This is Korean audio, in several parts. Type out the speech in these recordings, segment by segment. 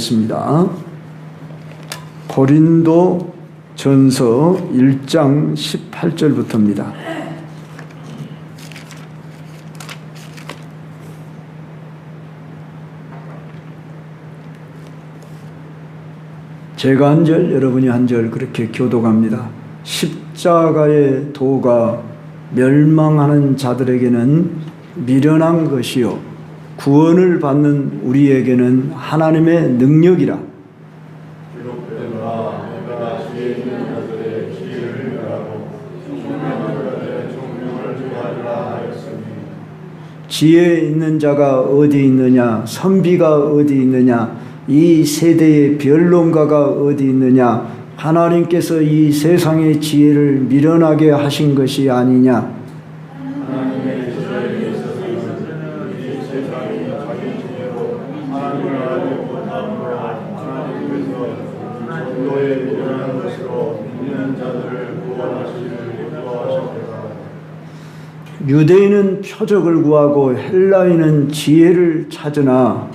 습니다. 고린도 전서 1장 18절부터입니다. 제가 한 절, 여러분이 한 절 그렇게 교독합니다. 십자가의 도가 멸망하는 자들에게는 미련한 것이요 구원을 받는 우리에게는 하나님의 능력이라. 지혜 있는 자가 어디 있느냐, 선비가 어디 있느냐, 이 세대의 변론가가 어디 있느냐. 하나님께서 이 세상의 지혜를 미련하게 하신 것이 아니냐. 유대인은 표적을 구하고 헬라인은 지혜를 찾으나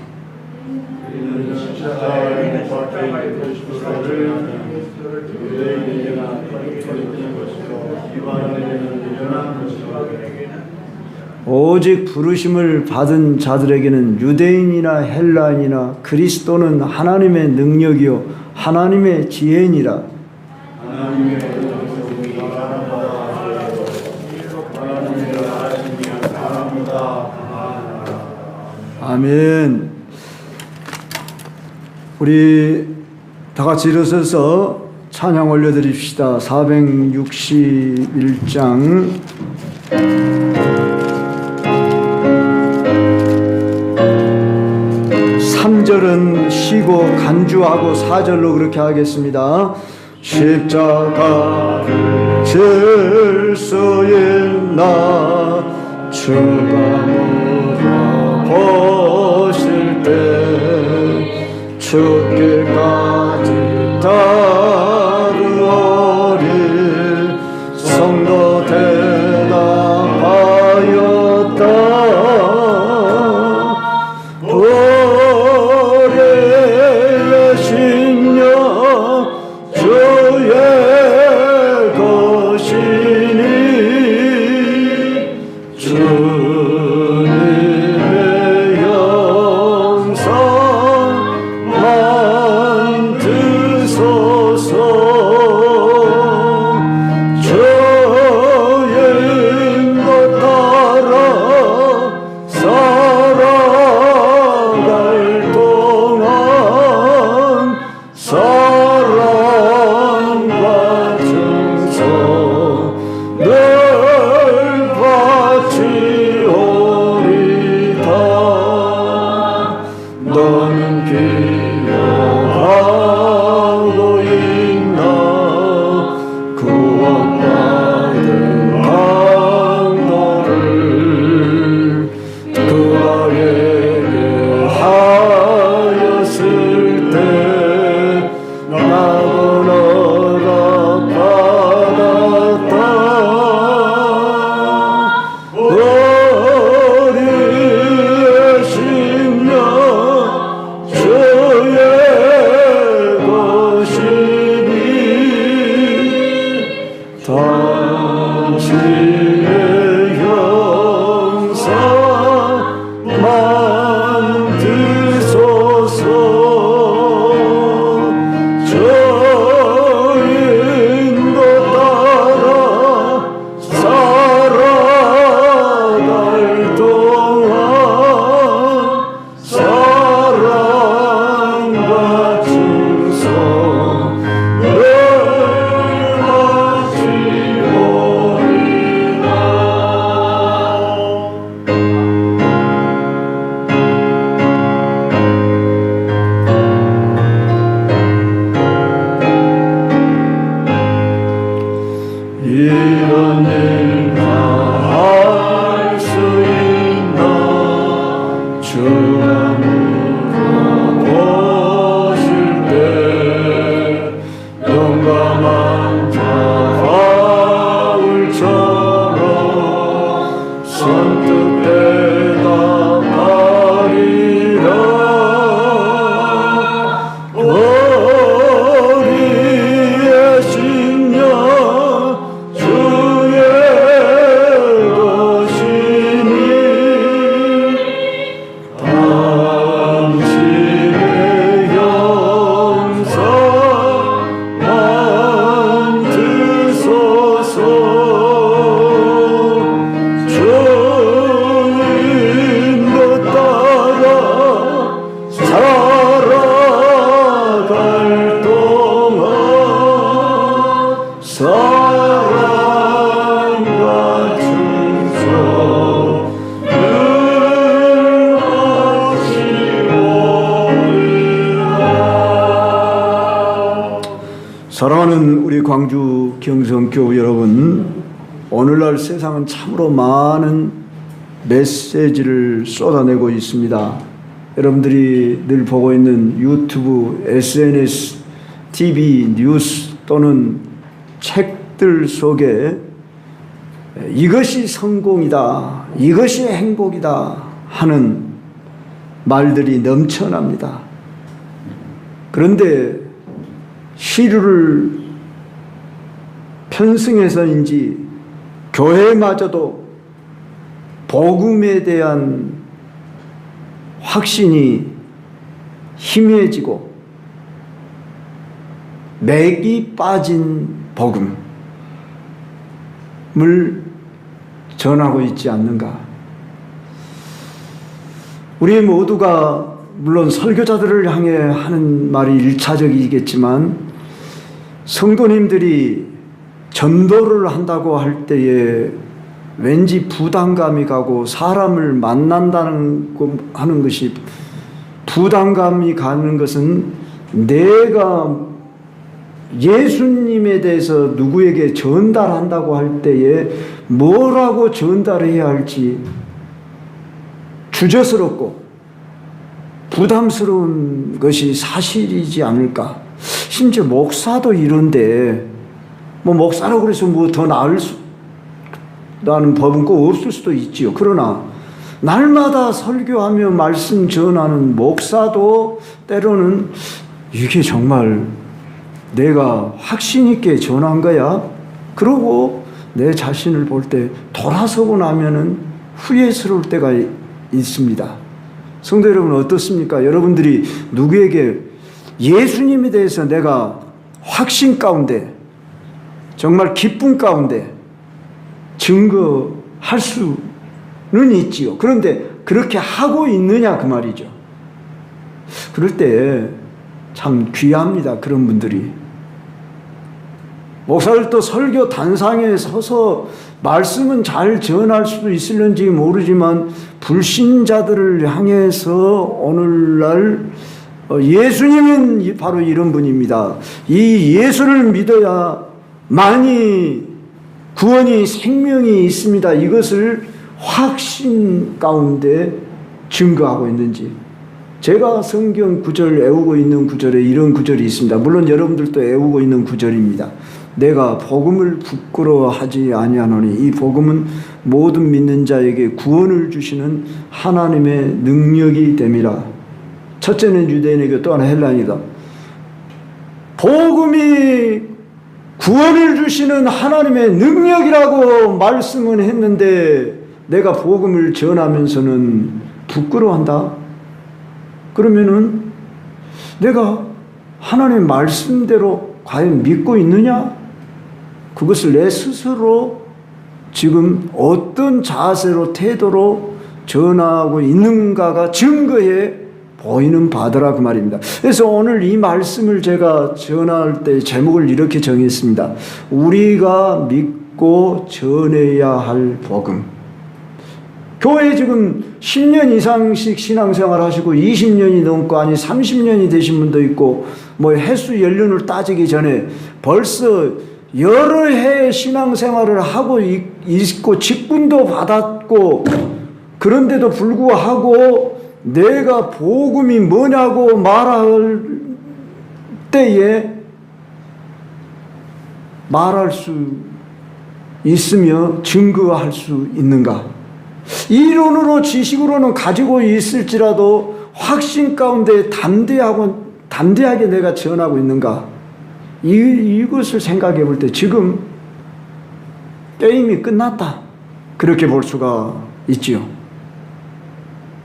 오직 부르심을 받은 자들에게는 유대인이나 헬라인이나 그리스도는 하나님의 능력이요 하나님의 지혜니라. 아멘. 우리 다 같이 일어서서 찬양 올려드립시다. 461장 3절은 쉬고 간주하고 4절로 그렇게 하겠습니다. 십자가를 질서에 나 주가 물어보실 때 죽기까지 따르오리. 성도 대답하였다. 오래의 심령 주의 것이니 주님의 영상만 드소. 사랑하는 우리 광주 경성교회 여러분, 오늘날 세상은 참으로 많은 메시지를 쏟아내고 있습니다. 여러분들이 늘 보고 있는 유튜브, SNS, TV, 뉴스 또는 책들 속에 이것이 성공이다, 이것이 행복이다 하는 말들이 넘쳐납니다. 그런데 시류를 편승해서인지 교회마저도 복음에 대한 확신이 희미해지고 맥이 빠진 복음을 전하고 있지 않는가. 우리 모두가 물론 설교자들을 향해 하는 말이 일차적이겠지만 성도님들이 전도를 한다고 할 때에 왠지 부담감이 가고 사람을 만난다는 하는 것이 부담감이 가는 것은 내가 예수님에 대해서 누구에게 전달한다고 할 때에 뭐라고 전달해야 할지 주저스럽고 부담스러운 것이 사실이지 않을까. 심지어 목사도 이런데 뭐 목사라고 그래서 뭐 더 나는 법은 꼭 없을 수도 있지요. 그러나 날마다 설교하며 말씀 전하는 목사도 때로는 이게 정말 내가 확신 있게 전한 거야? 그러고 내 자신을 볼 때 돌아서고 나면은 후회스러울 때가 있습니다. 성도 여러분 어떻습니까? 여러분들이 누구에게 예수님에 대해서 내가 확신 가운데 정말 기쁨 가운데 증거할 수는 있지요. 그런데 그렇게 하고 있느냐 그 말이죠. 그럴 때 참 귀합니다. 그런 분들이. 목사들도 설교 단상에 서서 말씀은 잘 전할 수도 있을는지 모르지만 불신자들을 향해서 오늘날 예수님은 바로 이런 분입니다. 이 예수를 믿어야만이 구원이 생명이 있습니다. 이것을 확신 가운데 증거하고 있는지. 제가 성경 구절 애우고 있는 구절에 이런 구절이 있습니다. 물론 여러분들도 애우고 있는 구절입니다. 내가 복음을 부끄러워하지 아니하노니 이 복음은 모든 믿는 자에게 구원을 주시는 하나님의 능력이 됨이라. 첫째는 유대인에게 또 하나 헬라인이다. 복음이 구원을 주시는 하나님의 능력이라고 말씀은 했는데 내가 복음을 전하면서는 부끄러워한다. 그러면은 내가 하나님의 말씀대로 과연 믿고 있느냐? 그것을 내 스스로 지금 어떤 자세로 태도로 전하고 있는가가 증거해 보이는 바더라 그 말입니다. 그래서 오늘 이 말씀을 제가 전할 때 제목을 이렇게 정했습니다. 우리가 믿고 전해야 할 복음. 교회에 지금 10년 이상씩 신앙생활 하시고 20년이 넘고 아니 30년이 되신 분도 있고 뭐 횟수 연륜을 따지기 전에 벌써 여러 해 신앙생활을 하고 있고 직분도 받았고 그런데도 불구하고 내가 복음이 뭐냐고 말할 때에 말할 수 있으며 증거할 수 있는가? 이론으로 지식으로는 가지고 있을지라도 확신 가운데 담대하게 내가 전하고 있는가? 이것을 생각해 볼 때 지금 게임이 끝났다. 그렇게 볼 수가 있지요.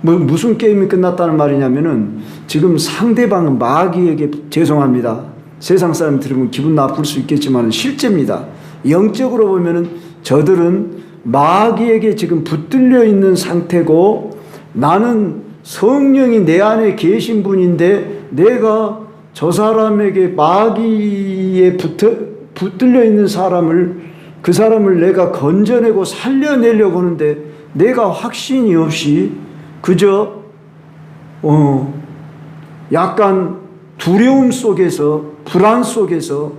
무슨 게임이 끝났다는 말이냐면은 지금 상대방은 마귀에게 죄송합니다. 세상 사람 들으면 기분 나쁠 수 있겠지만 실제입니다. 영적으로 보면은 저들은 마귀에게 지금 붙들려 있는 상태고 나는 성령이 내 안에 계신 분인데 내가 저 사람에게 마귀에 붙들려 있는 그 사람을 내가 건져내고 살려내려고 하는데 내가 확신이 없이 그저 약간 두려움 속에서 불안 속에서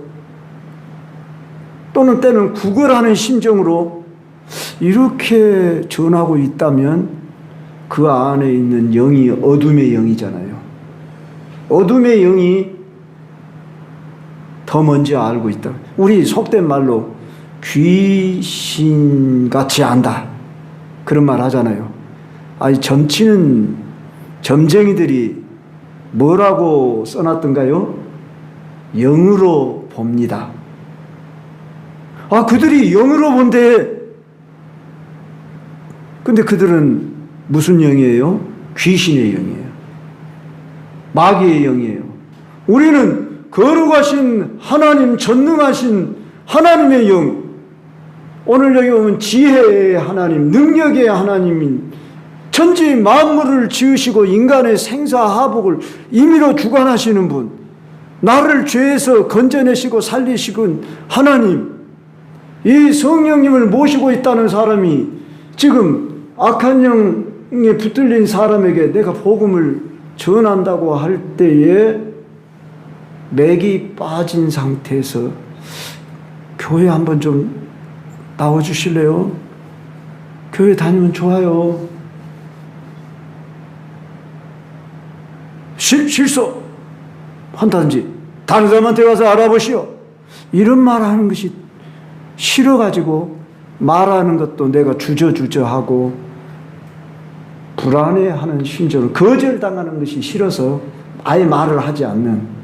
또는 때는 구걸하는 심정으로 이렇게 전하고 있다면 그 안에 있는 영이 어둠의 영이잖아요. 어둠의 영이 더 먼저 알고 있다. 우리 속된 말로 귀신같이 안다, 그런 말 하잖아요. 아니, 점치는 점쟁이들이 뭐라고 써놨던가요? 영으로 봅니다. 아, 그들이 영으로 본대. 근데 그들은 무슨 영이에요? 귀신의 영이에요. 마귀의 영이에요. 우리는 거룩하신 하나님, 전능하신 하나님의 영, 오늘 여기 보면 지혜의 하나님, 능력의 하나님인 천지 만물을 지으시고 인간의 생사하복을 임의로 주관하시는 분, 나를 죄에서 건져내시고 살리시군 하나님, 이 성령님을 모시고 있다는 사람이 지금 악한 영에 붙들린 사람에게 내가 복음을 전한다고 할 때에 맥이 빠진 상태에서 교회 한번 좀 나와주실래요? 교회 다니면 좋아요. 실수 한다든지 다른 사람한테 가서 알아보시오, 이런 말 하는 것이 싫어가지고 말하는 것도 내가 주저하고 불안해하는 심정을, 거절당하는 것이 싫어서 아예 말을 하지 않는,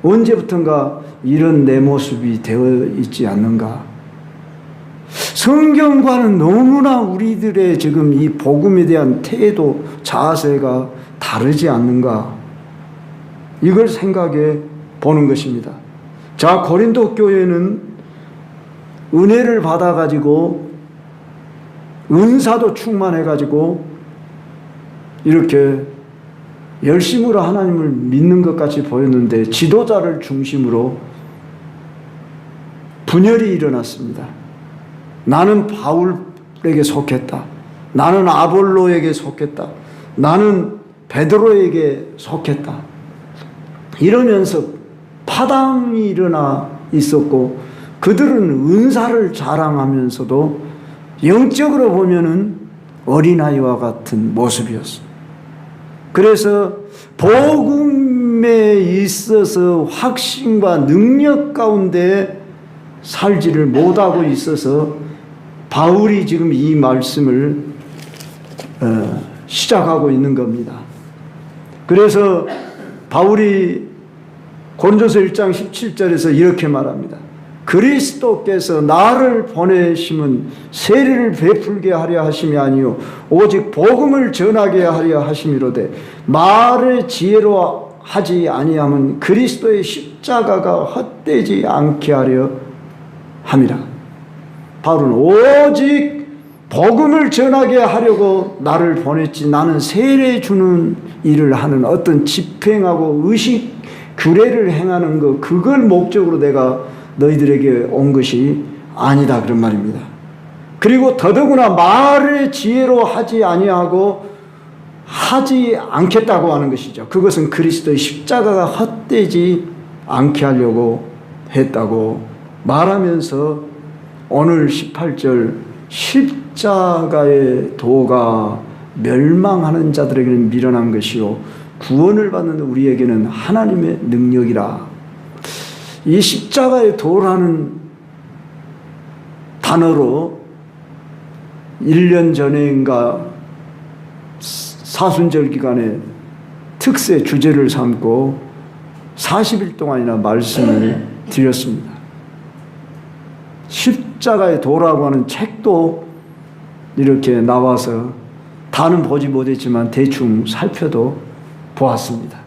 언제부턴가 이런 내 모습이 되어 있지 않는가. 성경과는 너무나 우리들의 지금 이 복음에 대한 태도, 자세가 다르지 않는가, 이걸 생각해 보는 것입니다. 자, 고린도 교회는 은혜를 받아가지고 은사도 충만해가지고 이렇게 열심으로 하나님을 믿는 것 같이 보였는데 지도자를 중심으로 분열이 일어났습니다. 나는 바울에게 속했다, 나는 아볼로에게 속했다, 나는 베드로에게 속했다, 이러면서 파당이 일어나 있었고, 그들은 은사를 자랑하면서도 영적으로 보면은 어린아이와 같은 모습이었어. 그래서 복음에 있어서 확신과 능력 가운데 살지를 못하고 있어서 바울이 지금 이 말씀을 시작하고 있는 겁니다. 그래서 바울이 고린도서 1장 17절에서 이렇게 말합니다. 그리스도께서 나를 보내심은 세례를 베풀게 하려 하심이 아니요 오직 복음을 전하게 하려 하심이로되 말의 지혜로 하지 아니함은 그리스도의 십자가가 헛되지 않게 하려 함이라. 바울은 오직 복음을 전하게 하려고 나를 보냈지, 나는 세례 주는 일을 하는 어떤 집행하고 의식 규례를 행하는 것, 그걸 목적으로 내가 너희들에게 온 것이 아니다, 그런 말입니다. 그리고 더더구나 말의 지혜로 하지 아니하고 하지 않겠다고 하는 것이죠. 그것은 그리스도의 십자가가 헛되지 않게 하려고 했다고 말하면서 오늘 18절 십자가의 도가 멸망하는 자들에게는 미련한 것이요 구원을 받는 우리에게는 하나님의 능력이라. 이 십자가의 도라는 단어로 1년 전인가 사순절 기간에 특세 주제를 삼고 40일 동안이나 말씀을 드렸습니다. 십자가의 도라고 하는 책도 이렇게 나와서 다는 보지 못했지만 대충 살펴도 보았습니다.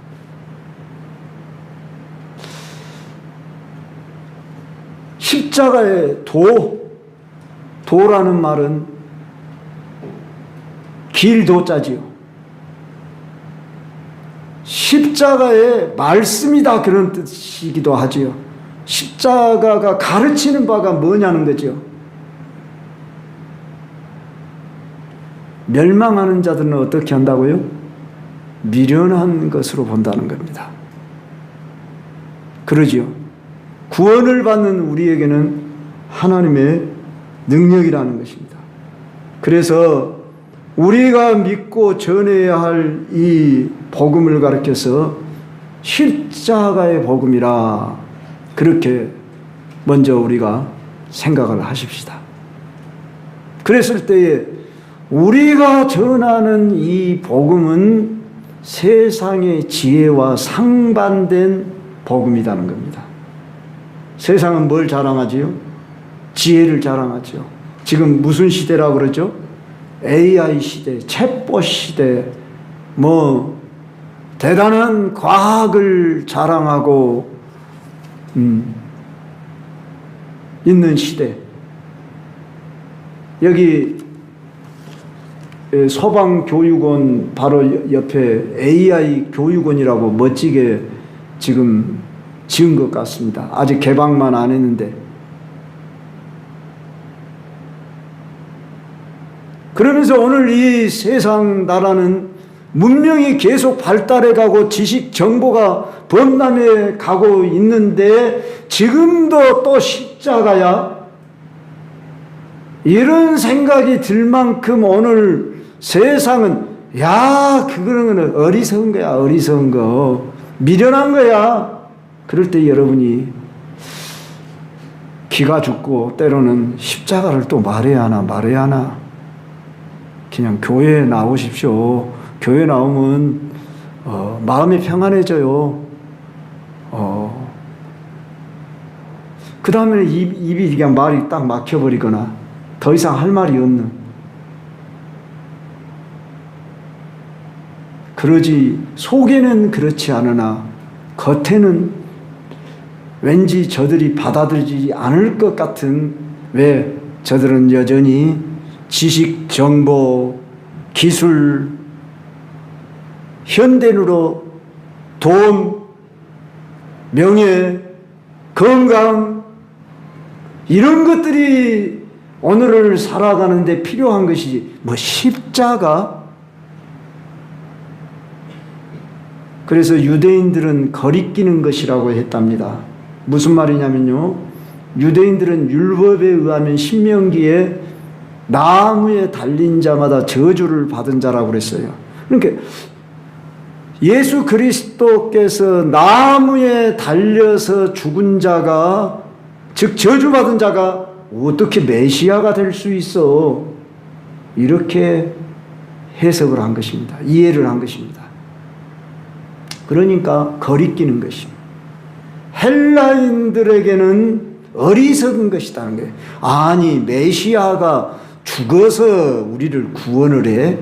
십자가의 도라는 말은 길도자지요. 십자가의 말씀이다, 그런 뜻이기도 하지요. 십자가가 가르치는 바가 뭐냐는 거죠. 멸망하는 자들은 어떻게 한다고요? 미련한 것으로 본다는 겁니다. 그러지요. 구원을 받는 우리에게는 하나님의 능력이라는 것입니다. 그래서 우리가 믿고 전해야 할 이 복음을 가르쳐서 십자가의 복음이라 그렇게 먼저 우리가 생각을 하십시다. 그랬을 때에 우리가 전하는 이 복음은 세상의 지혜와 상반된 복음이라는 겁니다. 세상은 뭘 자랑하지요? 지혜를 자랑하죠. 지금 무슨 시대라고 그러죠? AI 시대, 챗봇 시대, 대단한 과학을 자랑하고 있는 시대. 여기 소방교육원 바로 옆에 AI 교육원이라고 멋지게 지금 지은 것 같습니다. 아직 개방만 안 했는데. 그러면서 오늘 이 세상 나라는 문명이 계속 발달해가고 지식 정보가 범람해 가고 있는데 지금도 또 십자가야? 이런 생각이 들 만큼 오늘 세상은 그거는 어리석은 거야. 어리석은 거. 미련한 거야. 그럴 때 여러분이 기가 죽고 때로는 십자가를 또 말해야 하나 그냥 교회에 나오십시오. 교회 나오면 마음이 평안해져요. 그 다음에 입이 그냥 말이 딱 막혀버리거나 더 이상 할 말이 없는, 그러지 속에는 그렇지 않으나 겉에는 왠지 저들이 받아들이지 않을 것 같은, 왜 저들은 여전히 지식, 정보, 기술, 현대인으로 돈, 명예, 건강 이런 것들이 오늘을 살아가는데 필요한 것이지 십자가? 그래서 유대인들은 거리끼는 것이라고 했답니다. 무슨 말이냐면요, 유대인들은 율법에 의하면 신명기에 나무에 달린 자마다 저주를 받은 자라고 그랬어요. 그러니까 예수 그리스도께서 나무에 달려서 죽은 자가, 즉 저주받은 자가 어떻게 메시아가 될 수 있어? 이렇게 해석을 한 것입니다. 이해를 한 것입니다. 그러니까 거리끼는 것입니다. 헬라인들에게는 어리석은 것이다는 거예요. 아니, 메시아가 죽어서 우리를 구원을 해?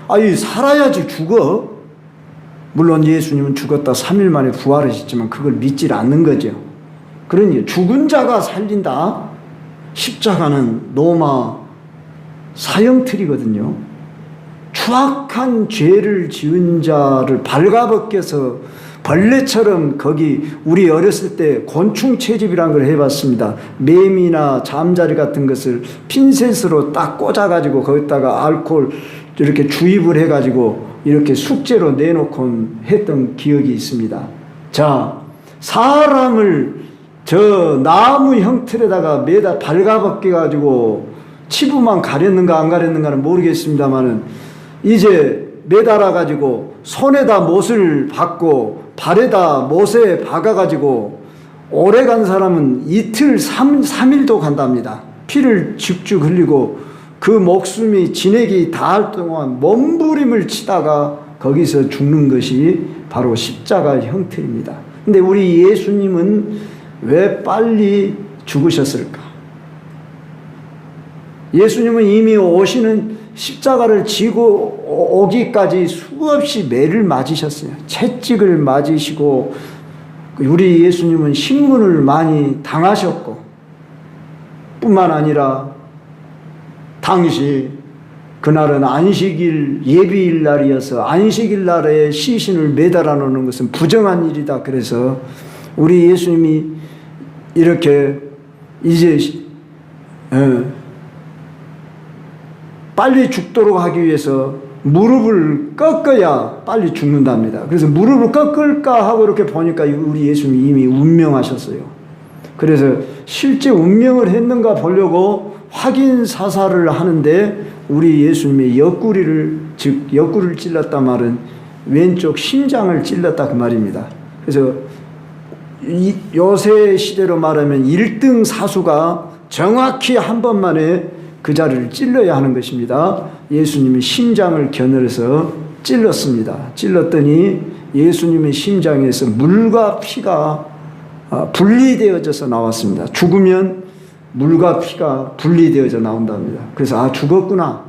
아니, 살아야지 죽어. 물론 예수님은 죽었다 3일 만에 부활하셨지만 그걸 믿질 않는 거죠. 그러니 죽은 자가 살린다. 십자가는 로마 사형틀이거든요. 추악한 죄를 지은 자를 발가벗겨서 벌레처럼, 거기 우리 어렸을 때 곤충 채집이라는 걸 해봤습니다. 매미나 잠자리 같은 것을 핀셋으로 딱 꽂아가지고 거기다가 알코올 이렇게 주입을 해가지고 이렇게 숙제로 내놓고 했던 기억이 있습니다. 자, 사람을 저 나무 형틀에다가 매다 발가벗겨가지고 치부만 가렸는가 안 가렸는가는 모르겠습니다만은 이제 매달아가지고 손에다 못을 박고 발에다 못에 박아가지고 오래 간 사람은 이틀, 3일도 간답니다. 피를 죽죽 흘리고 그 목숨이 진액이 닿을 동안 몸부림을 치다가 거기서 죽는 것이 바로 십자가 형태입니다. 근데 우리 예수님은 왜 빨리 죽으셨을까? 예수님은 이미 오시는 십자가를 지고 오기까지 수없이 매를 맞으셨어요. 채찍을 맞으시고, 우리 예수님은 신문을 많이 당하셨고, 뿐만 아니라 당시 그날은 안식일 예비일 날이어서 안식일 날에 시신을 매달아 놓는 것은 부정한 일이다. 그래서 우리 예수님이 이렇게 이제 빨리 죽도록 하기 위해서 무릎을 꺾어야 빨리 죽는답니다. 그래서 무릎을 꺾을까 하고 이렇게 보니까 우리 예수님이 이미 운명하셨어요. 그래서 실제 운명을 했는가 보려고 확인 사살을 하는데 우리 예수님의 옆구리를 찔렀단 말은 왼쪽 심장을 찔렀다 그 말입니다. 그래서 요새 시대로 말하면 1등 사수가 정확히 한 번만에 그 자리를 찔러야 하는 것입니다. 예수님이 심장을 겨누어서 찔렀습니다. 찔렀더니 예수님의 심장에서 물과 피가 분리되어져서 나왔습니다. 죽으면 물과 피가 분리되어져 나온답니다. 그래서 죽었구나.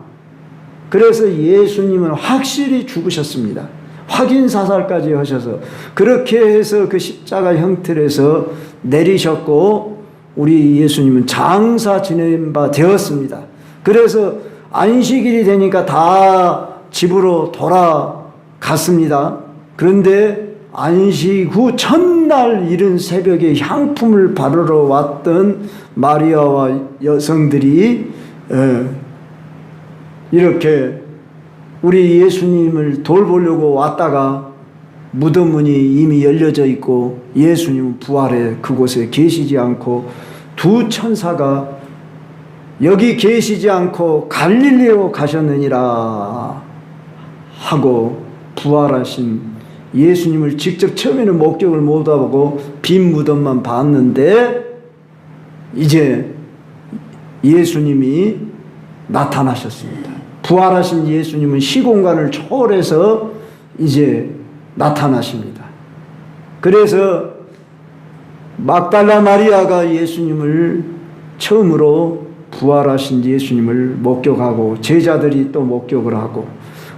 그래서 예수님은 확실히 죽으셨습니다. 확인 사살까지 하셔서 그렇게 해서 그 십자가 형틀에서 내리셨고 우리 예수님은 장사 지낸 바 되었습니다. 그래서 안식일이 되니까 다 집으로 돌아갔습니다. 그런데 안식 후 첫날 이른 새벽에 향품을 바르러 왔던 마리아와 여성들이 이렇게 우리 예수님을 돌보려고 왔다가 무덤 문이 이미 열려져 있고 예수님은 부활해 그곳에 계시지 않고 두 천사가 여기 계시지 않고 갈릴리로 가셨느니라 하고 부활하신 예수님을 직접 처음에는 목격을 못하고 빈 무덤만 봤는데 이제 예수님이 나타나셨습니다. 부활하신 예수님은 시공간을 초월해서 이제 나타나십니다. 그래서 막달라 마리아가 예수님을 처음으로 부활하신 예수님을 목격하고 제자들이 또 목격을 하고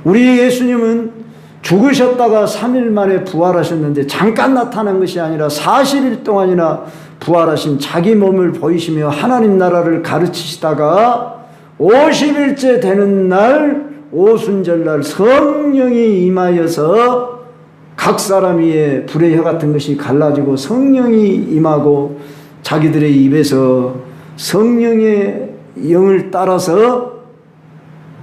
우리 예수님은 죽으셨다가 3일 만에 부활하셨는데 잠깐 나타난 것이 아니라 40일 동안이나 부활하신 자기 몸을 보이시며 하나님 나라를 가르치시다가 50일째 되는 날 오순절날 성령이 임하여서 각 사람 위에 불의 혀 같은 것이 갈라지고 성령이 임하고 자기들의 입에서 성령의 영을 따라서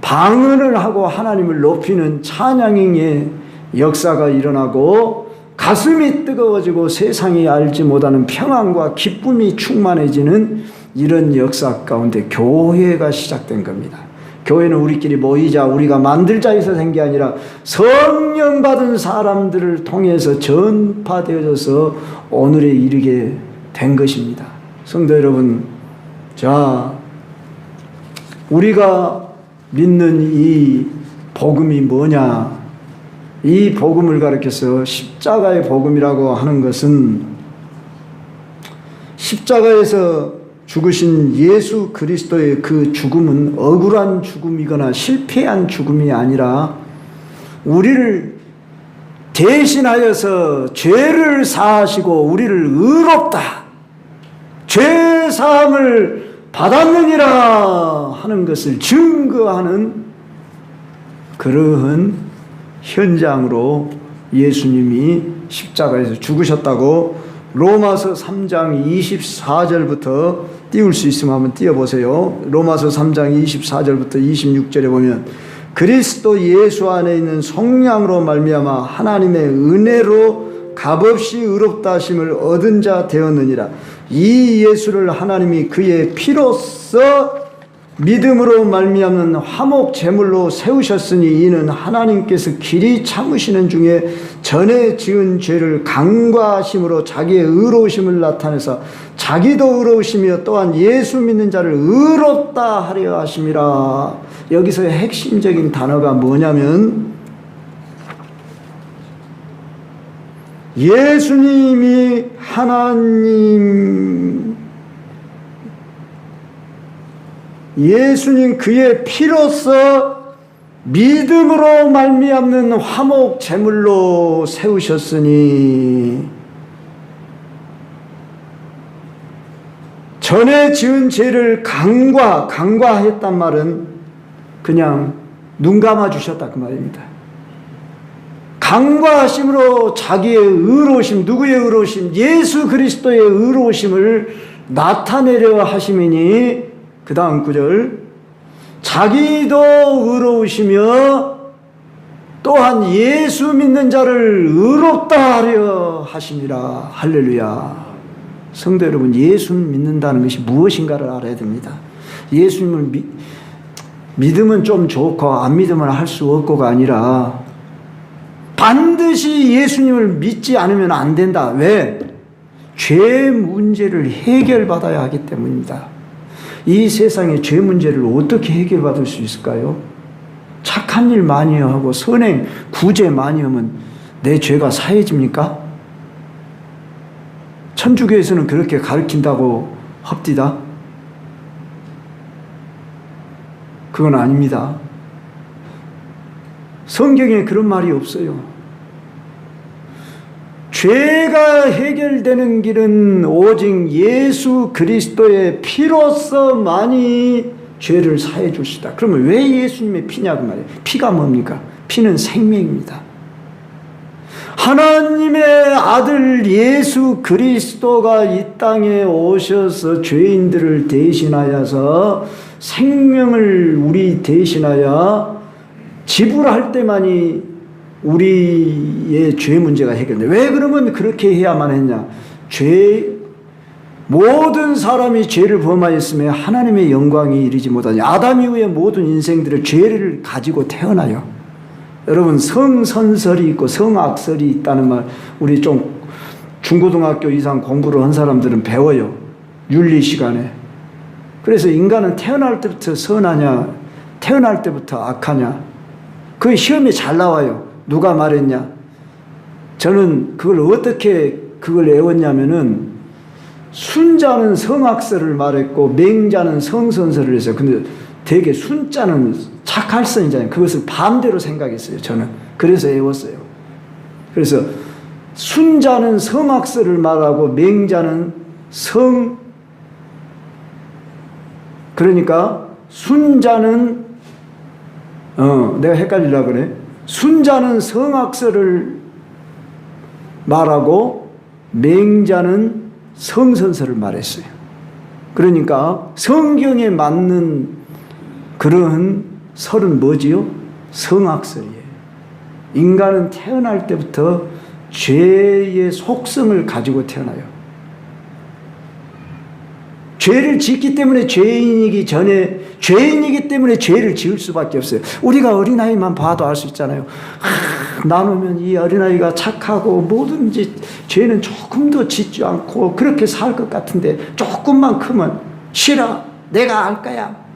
방언을 하고 하나님을 높이는 찬양의 역사가 일어나고 가슴이 뜨거워지고 세상이 알지 못하는 평안과 기쁨이 충만해지는 이런 역사 가운데 교회가 시작된 겁니다. 교회는 우리끼리 모이자 우리가 만들자 해서 된 게 아니라 성령 받은 사람들을 통해서 전파되어져서 오늘에 이르게 된 것입니다. 성도 여러분, 자, 우리가 믿는 이 복음이 뭐냐? 이 복음을 가리켜서 십자가의 복음이라고 하는 것은 십자가에서 죽으신 예수 그리스도의 그 죽음은 억울한 죽음이거나 실패한 죽음이 아니라 우리를 대신하여서 죄를 사하시고 우리를 의롭다, 죄 사함을 받았느니라 하는 것을 증거하는 그러한 현장으로 예수님이 십자가에서 죽으셨다고 로마서 3장 24절부터 띄울 수 있으면 한번 띄워보세요. 로마서 3장 24절부터 26절에 보면 그리스도 예수 안에 있는 성령으로 말미암아 하나님의 은혜로 값없이 의롭다 하심을 얻은 자 되었느니라. 이 예수를 하나님이 그의 피로써 믿음으로 말미암는 화목 제물로 세우셨으니 이는 하나님께서 길이 참으시는 중에 전에 지은 죄를 간과하심으로 자기의 의로우심을 나타내서 자기도 의로우시며 또한 예수 믿는 자를 의롭다 하려 하심이라. 여기서의 핵심적인 단어가 뭐냐면 예수님이 예수님 그의 피로써 믿음으로 말미암는 화목 제물로 세우셨으니 전에 지은 죄를 간과했단 말은 그냥 눈 감아 주셨다 그 말입니다. 간과하심으로 자기의 의로우심, 누구의 의로우심? 예수 그리스도의 의로우심을 나타내려 하심이니 그 다음 구절 자기도 의로우시며 또한 예수 믿는 자를 의롭다 하려 하심이라. 할렐루야. 성도 여러분, 예수를 믿는다는 것이 무엇인가를 알아야 됩니다. 예수님을 믿으면 좀 좋고 안 믿으면 할 수 없고가 아니라 반드시 예수님을 믿지 않으면 안 된다. 왜? 죄 문제를 해결받아야 하기 때문입니다. 이 세상의 죄 문제를 어떻게 해결받을 수 있을까요? 착한 일 많이 하고 선행, 구제 많이 하면 내 죄가 사해집니까? 천주교에서는 그렇게 가르친다고 합디다. 그건 아닙니다. 성경에 그런 말이 없어요. 죄가 해결되는 길은 오직 예수 그리스도의 피로서만이 죄를 사해 줄 수 있다. 그러면 왜 예수님의 피냐고 말이에요. 피가 뭡니까? 피는 생명입니다. 하나님의 아들 예수 그리스도가 이 땅에 오셔서 죄인들을 대신하여서 생명을 우리 대신하여 지불할 때만이 우리의 죄 문제가 해결돼. 왜 그러면 그렇게 해야만 했냐? 모든 사람이 죄를 범하였으며 하나님의 영광이 이르지 못하니 아담 이후에 모든 인생들의 죄를 가지고 태어나요. 여러분, 성선설이 있고 성악설이 있다는 말 우리 좀 중고등학교 이상 공부를 한 사람들은 배워요. 윤리 시간에. 그래서 인간은 태어날 때부터 선하냐 태어날 때부터 악하냐 그 시험에 잘 나와요. 누가 말했냐? 저는 그걸 어떻게 외웠냐면은 순자는 성악설을 말했고 맹자는 성선설을 했어요. 근데 되게 순자는 착할선이잖아요. 그것을 반대로 생각했어요. 저는. 그래서 외웠어요. 그래서 순자는 성악설을 말하고 맹자는 그러니까 순자는 내가 헷갈리려고 그래. 순자는 성악설을 말하고 맹자는 성선설을 말했어요. 그러니까 성경에 맞는 그런 설은 뭐지요? 성악설이에요. 인간은 태어날 때부터 죄의 속성을 가지고 태어나요. 죄를 짓기 때문에 죄인이기 때문에 죄를 지을 수밖에 없어요. 우리가 어린아이만 봐도 알 수 있잖아요. 나누면 이 어린아이가 착하고 뭐든지 죄는 조금 더 짓지 않고 그렇게 살 것 같은데 조금만 크면 싫어, 내가 알 거야.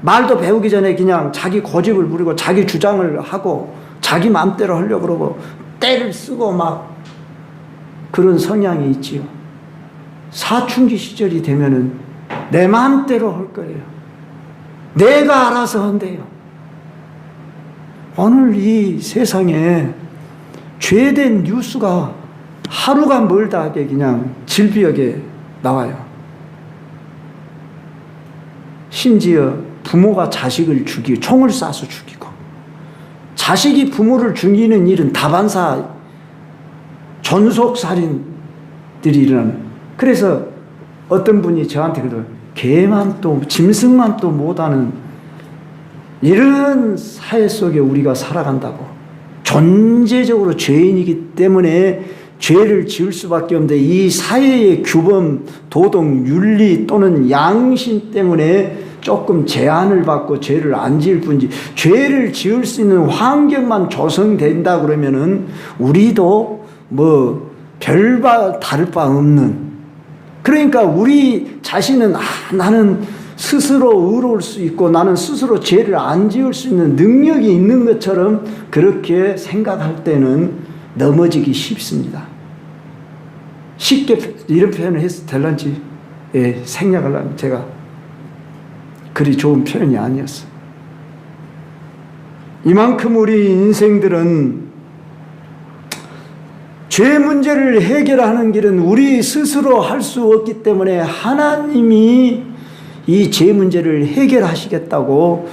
말도 배우기 전에 그냥 자기 고집을 부리고 자기 주장을 하고 자기 마음대로 하려고 그러고 때를 쓰고 막 그런 성향이 있지요. 사춘기 시절이 되면은 내 마음대로 할 거예요. 내가 알아서 한대요. 오늘 이 세상에 죄된 뉴스가 하루가 멀다 하게 그냥 질비하게 나와요. 심지어 부모가 자식을 죽이고 총을 쏴서 죽이고 자식이 부모를 죽이는 일은 다반사 전속살인들이 일어나는. 그래서 어떤 분이 저한테 그러더라고요. 개만 또 짐승만 또 못하는 이런 사회 속에 우리가 살아간다고. 존재적으로 죄인이기 때문에 죄를 지을 수밖에 없는데 이 사회의 규범, 도덕, 윤리 또는 양심 때문에 조금 제한을 받고 죄를 안 지을 뿐이지 죄를 지을 수 있는 환경만 조성된다 그러면은 우리도 뭐 별바 다를 바 없는. 그러니까 우리 자신은 나는 스스로 의로울 수 있고 나는 스스로 죄를 안 지을 수 있는 능력이 있는 것처럼 그렇게 생각할 때는 넘어지기 쉽습니다. 쉽게 이런 표현을 해서 될런지 생략하려면 제가 그리 좋은 표현이 아니었어요. 이만큼 우리 인생들은 죄 문제를 해결하는 길은 우리 스스로 할 수 없기 때문에 하나님이 이 죄 문제를 해결하시겠다고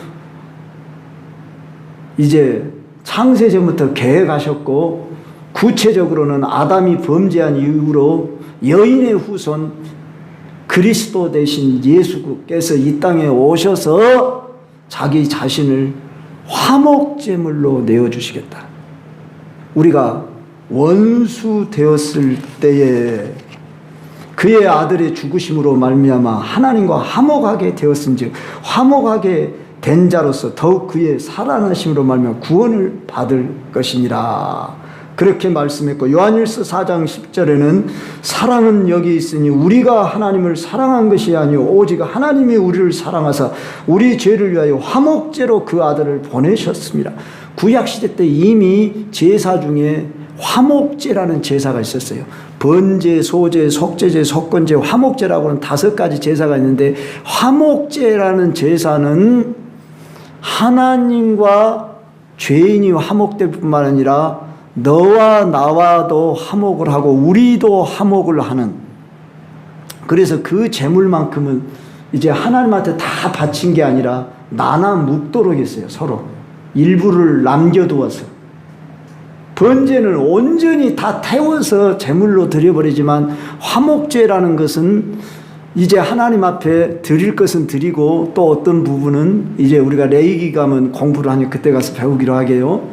이제 창세전부터 계획하셨고 구체적으로는 아담이 범죄한 이후로 여인의 후손 그리스도 대신 예수께서 이 땅에 오셔서 자기 자신을 화목제물로 내어주시겠다. 우리가 원수 되었을 때에 그의 아들의 죽으심으로 말미암아 하나님과 화목하게 되었은즉 화목하게 된 자로서 더욱 그의 살아나심으로 말미암아 구원을 받을 것이니라. 그렇게 말씀했고, 요한일서 4장 10절에는 사랑은 여기 있으니 우리가 하나님을 사랑한 것이 아니요 오직 하나님이 우리를 사랑하사 우리 죄를 위하여 화목제로 그 아들을 보내셨습니다. 구약시대 때 이미 제사 중에 화목제라는 제사가 있었어요. 번제, 소제, 속제제, 속건제, 화목제라고는 5가지 제사가 있는데, 화목제라는 제사는 하나님과 죄인이 화목될 뿐만 아니라 너와 나와도 화목을 하고 우리도 화목을 하는, 그래서 그 제물만큼은 이제 하나님한테 다 바친 게 아니라 나눠 묻도록 했어요. 서로 일부를 남겨두어서. 번제는 온전히 다 태워서 제물로 드려버리지만, 화목제라는 것은 이제 하나님 앞에 드릴 것은 드리고 또 어떤 부분은 이제 우리가 레위기 가면 공부를 하니 그때 가서 배우기로 하게요.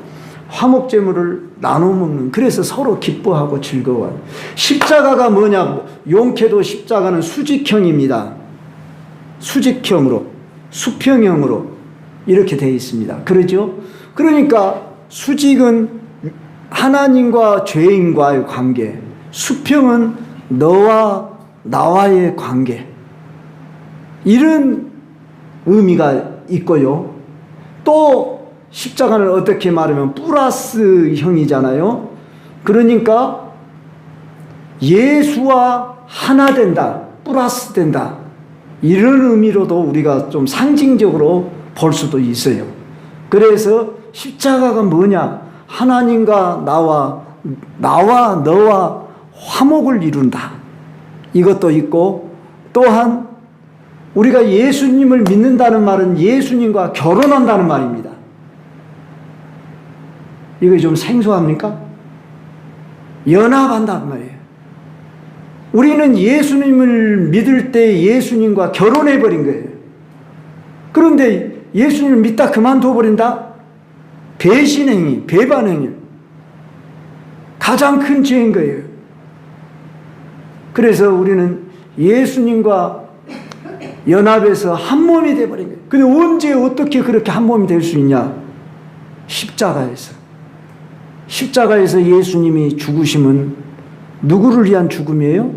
화목제물을 나눠 먹는, 그래서 서로 기뻐하고 즐거워하는. 십자가가 뭐냐? 용케도 십자가는 수직형입니다. 수직형으로, 수평형으로 이렇게 되어 있습니다. 그러죠? 그러니까 수직은 하나님과 죄인과의 관계, 수평은 너와 나와의 관계, 이런 의미가 있고요. 또 십자가는 어떻게 말하면 플러스 형이잖아요. 그러니까 예수와 하나 된다, 플러스 된다, 이런 의미로도 우리가 좀 상징적으로 볼 수도 있어요. 그래서 십자가가 뭐냐? 하나님과 나와 너와 화목을 이룬다, 이것도 있고, 또한 우리가 예수님을 믿는다는 말은 예수님과 결혼한다는 말입니다. 이거 좀 생소합니까? 연합한단 말이에요. 우리는 예수님을 믿을 때 예수님과 결혼해버린 거예요. 그런데 예수님을 믿다 그만둬버린다? 배신행위, 배반행위, 가장 큰 죄인 거예요. 그래서 우리는 예수님과 연합해서 한 몸이 되어버린 거예요. 근데 언제 어떻게 그렇게 한 몸이 될 수 있냐? 십자가에서. 십자가에서 예수님이 죽으심은 누구를 위한 죽음이에요?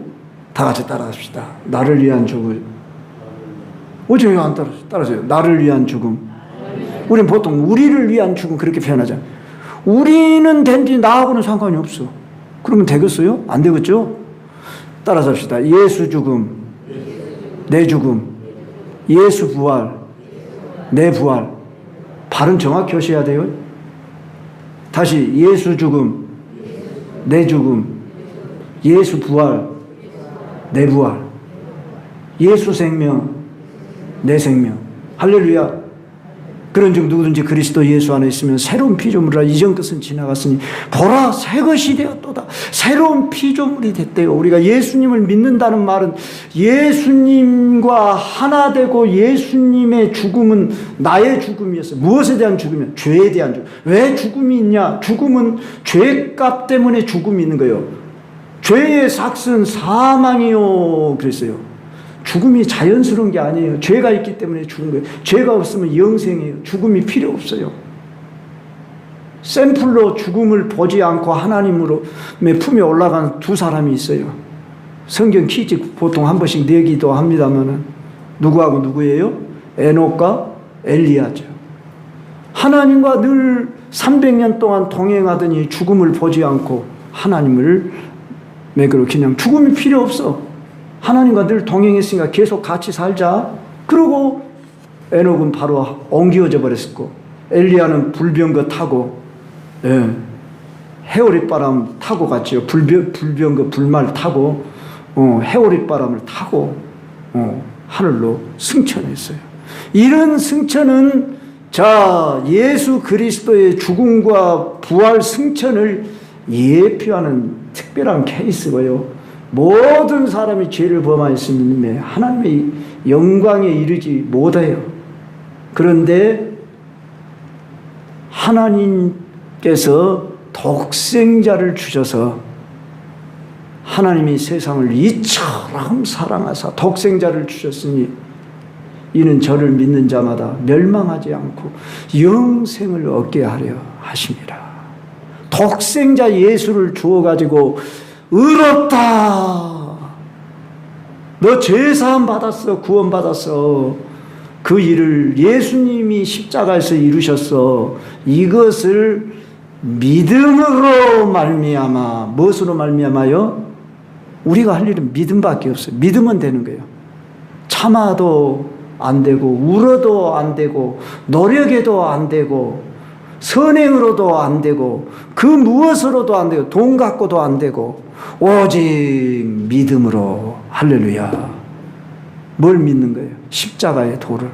다 같이 따라합시다. 나를 위한 죽음. 어제 왜 안 따라서요? 나를 위한 죽음. 우리는 보통 우리를 위한 죽음 그렇게 표현하잖아요. 우리는 된지 나하고는 상관이 없어. 그러면 되겠어요? 안 되겠죠? 따라서 합시다. 예수 죽음, 내 죽음. 예수 부활, 내 부활. 발음 정확히 하셔야 돼요. 다시 예수 죽음, 내 죽음. 예수 부활, 내 부활. 예수 생명, 내 생명. 할렐루야. 그런즉 누구든지 그리스도 예수 안에 있으면 새로운 피조물이라, 이전 것은 지나갔으니 보라 새 것이 되었도다. 새로운 피조물이 됐대요. 우리가 예수님을 믿는다는 말은 예수님과 하나 되고, 예수님의 죽음은 나의 죽음이었어요. 무엇에 대한 죽음이야? 죄에 대한 죽음. 왜 죽음이 있냐? 죽음은 죄값 때문에 죽음이 있는 거예요. 죄의 삭은 사망이요 그랬어요. 죽음이 자연스러운 게 아니에요. 죄가 있기 때문에 죽은 거예요. 죄가 없으면 영생이에요. 죽음이 필요 없어요. 샘플로 죽음을 보지 않고 하나님의 품에 올라간 두 사람이 있어요. 성경 퀴즈 보통 한 번씩 내기도 합니다만, 누구하고 누구예요? 에녹과 엘리야죠. 하나님과 늘 300년 동안 동행하더니 죽음을 보지 않고 하나님을 매그러 그냥 죽음이 필요 없어. 하나님과 늘 동행했으니까 계속 같이 살자. 그러고 에녹은 바로 옮겨져 버렸고, 엘리야는 불병거 타고, 해오릿바람 타고 갔죠. 불병거 불말 타고, 해오릿바람을 타고 하늘로 승천했어요. 이런 승천은 예수 그리스도의 죽음과 부활 승천을 예표하는 특별한 케이스고요. 모든 사람이 죄를 범하였으면 하나님의 영광에 이르지 못해요. 그런데 하나님께서 독생자를 주셔서 하나님이 세상을 이처럼 사랑하사 독생자를 주셨으니 이는 저를 믿는 자마다 멸망하지 않고 영생을 얻게 하려 하십니다. 독생자 예수를 주어가지고 의롭다, 너 죄사함 받았어, 구원 받았어, 그 일을 예수님이 십자가에서 이루셨어. 이것을 믿음으로 말미암아, 무엇으로 말미암아요? 우리가 할 일은 믿음밖에 없어요. 믿으면 되는 거예요. 참아도 안 되고, 울어도 안 되고, 노력해도 안 되고, 선행으로도 안 되고, 그 무엇으로도 안 되고, 돈 갖고도 안 되고, 오직 믿음으로. 할렐루야. 뭘 믿는 거예요? 십자가의 도를.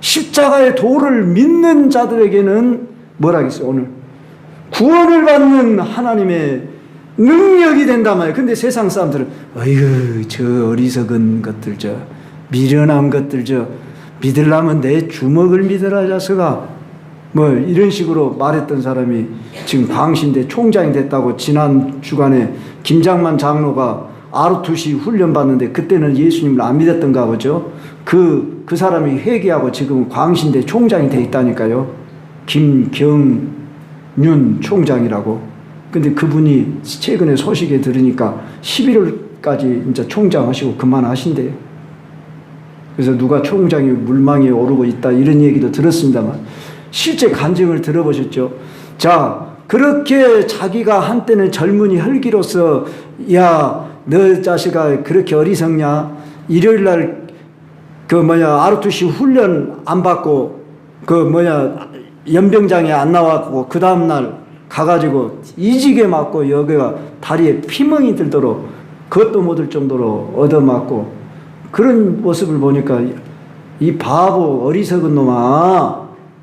십자가의 도를 믿는 자들에게는 뭐라겠어요? 오늘 구원을 받는 하나님의 능력이 된단 말이에요. 근데 세상 사람들은 어이구 저 어리석은 것들, 저 미련한 것들, 저 믿으려면 내 주먹을 믿으라 자식아, 뭐 이런 식으로 말했던 사람이 지금 광신대 총장이 됐다고 지난 주간에 김장만 장로가 ROTC 훈련 받는데 그때는 예수님을 안 믿었던가 보죠. 그 사람이 회개하고 지금 광신대 총장이 돼 있다니까요. 김경윤 총장이라고. 근데 그분이 최근에 소식에 들으니까 11월까지 이제 총장 하시고 그만하신대요. 그래서 누가 총장이 물망에 오르고 있다 이런 얘기도 들었습니다만 실제 간증을 들어보셨죠. 자, 그렇게 자기가 한때는 젊은이 혈기로서 야, 너 자식아 그렇게 어리석냐? 일요일날 ROTC 훈련 안 받고 연병장에 안 나왔고 그 다음날 가가지고 이지게 맞고 여기가 다리에 피멍이 들도록 그것도 못 들 정도로 얻어맞고 그런 모습을 보니까 이 바보 어리석은 놈아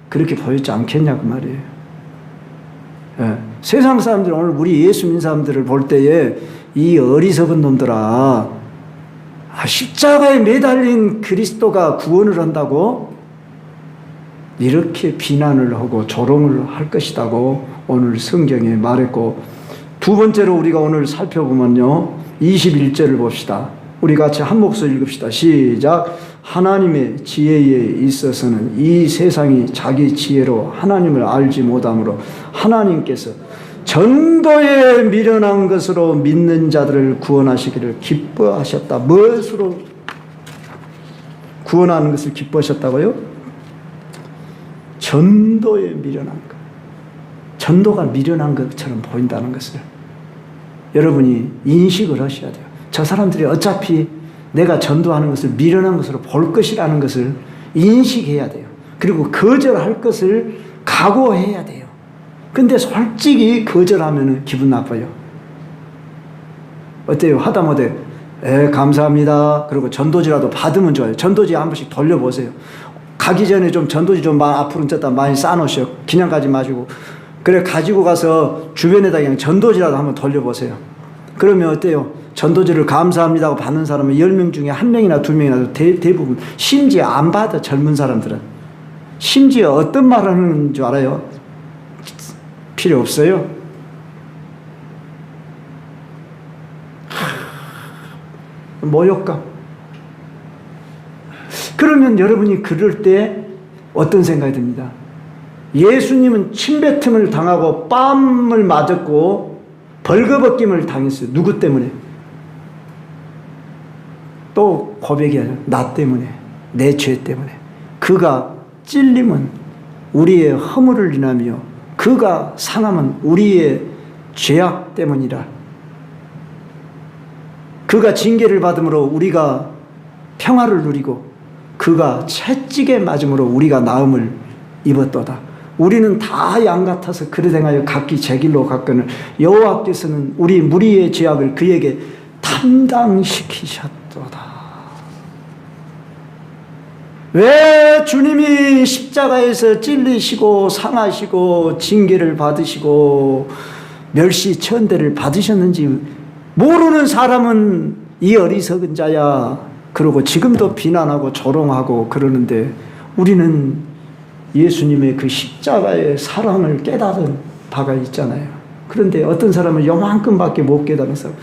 그렇게 보였지 않겠냐 그 말이에요. 예. 세상 사람들 오늘 우리 예수 믿는 사람들을 볼 때에 이 어리석은 놈들아, 십자가에 매달린 그리스도가 구원을 한다고 이렇게 비난을 하고 조롱을 할 것이라고 오늘 성경에 말했고, 두 번째로 우리가 오늘 살펴보면요 21절을 봅시다. 우리 같이 한 목소리 읽읍시다. 시작. 하나님의 지혜에 있어서는 이 세상이 자기 지혜로 하나님을 알지 못하므로 하나님께서 전도에 미련한 것으로 믿는 자들을 구원하시기를 기뻐하셨다. 무엇으로 구원하는 것을 기뻐하셨다고요? 전도에 미련한 것. 전도가 미련한 것처럼 보인다는 것을 여러분이 인식을 하셔야 돼요. 저 사람들이 어차피 내가 전도하는 것을 미련한 것으로 볼 것이라는 것을 인식해야 돼요. 그리고 거절할 것을 각오해야 돼요. 근데 솔직히 거절하면 기분 나빠요. 어때요? 하다못해 감사합니다. 그리고 전도지라도 받으면 좋아요. 전도지 한 번씩 돌려보세요. 가기 전에 좀 전도지 좀 앞으로 졌다 많이 쌓아놓으셔. 그냥 가지 마시고. 그래 가지고 가서 주변에다 그냥 전도지라도 한번 돌려보세요. 그러면 어때요? 전도지를 감사합니다 하고 받는 사람은 10명 중에 1명이나 2명이나 대부분 심지어 안 받아. 젊은 사람들은 심지어 어떤 말을 하는 줄 알아요? 필요 없어요. 모욕감. 그러면 여러분이 그럴 때 어떤 생각이 듭니다. 예수님은 침뱉음을 당하고 뺨을 맞았고 벌거벗김을 당했어요. 누구 때문에? 또 고백이에요. 나 때문에, 내 죄 때문에. 그가 찔림은 우리의 허물을 인하며 그가 상함은 우리의 죄악 때문이라. 그가 징계를 받음으로 우리가 평화를 누리고 그가 채찍에 맞음으로 우리가 나음을 입었도다. 우리는 다 양 같아서 그릇 행하여 각기 제 길로 갔거늘 여호와께서는 우리 무리의 죄악을 그에게 담당시키셨도다. 왜 주님이 십자가에서 찔리시고 상하시고 징계를 받으시고 멸시천대를 받으셨는지 모르는 사람은 이 어리석은 자야 그러고 지금도 비난하고 조롱하고 그러는데, 우리는 예수님의 그 십자가의 사랑을 깨달은 바가 있잖아요. 그런데 어떤 사람은 요만큼밖에 못 깨달은 사람,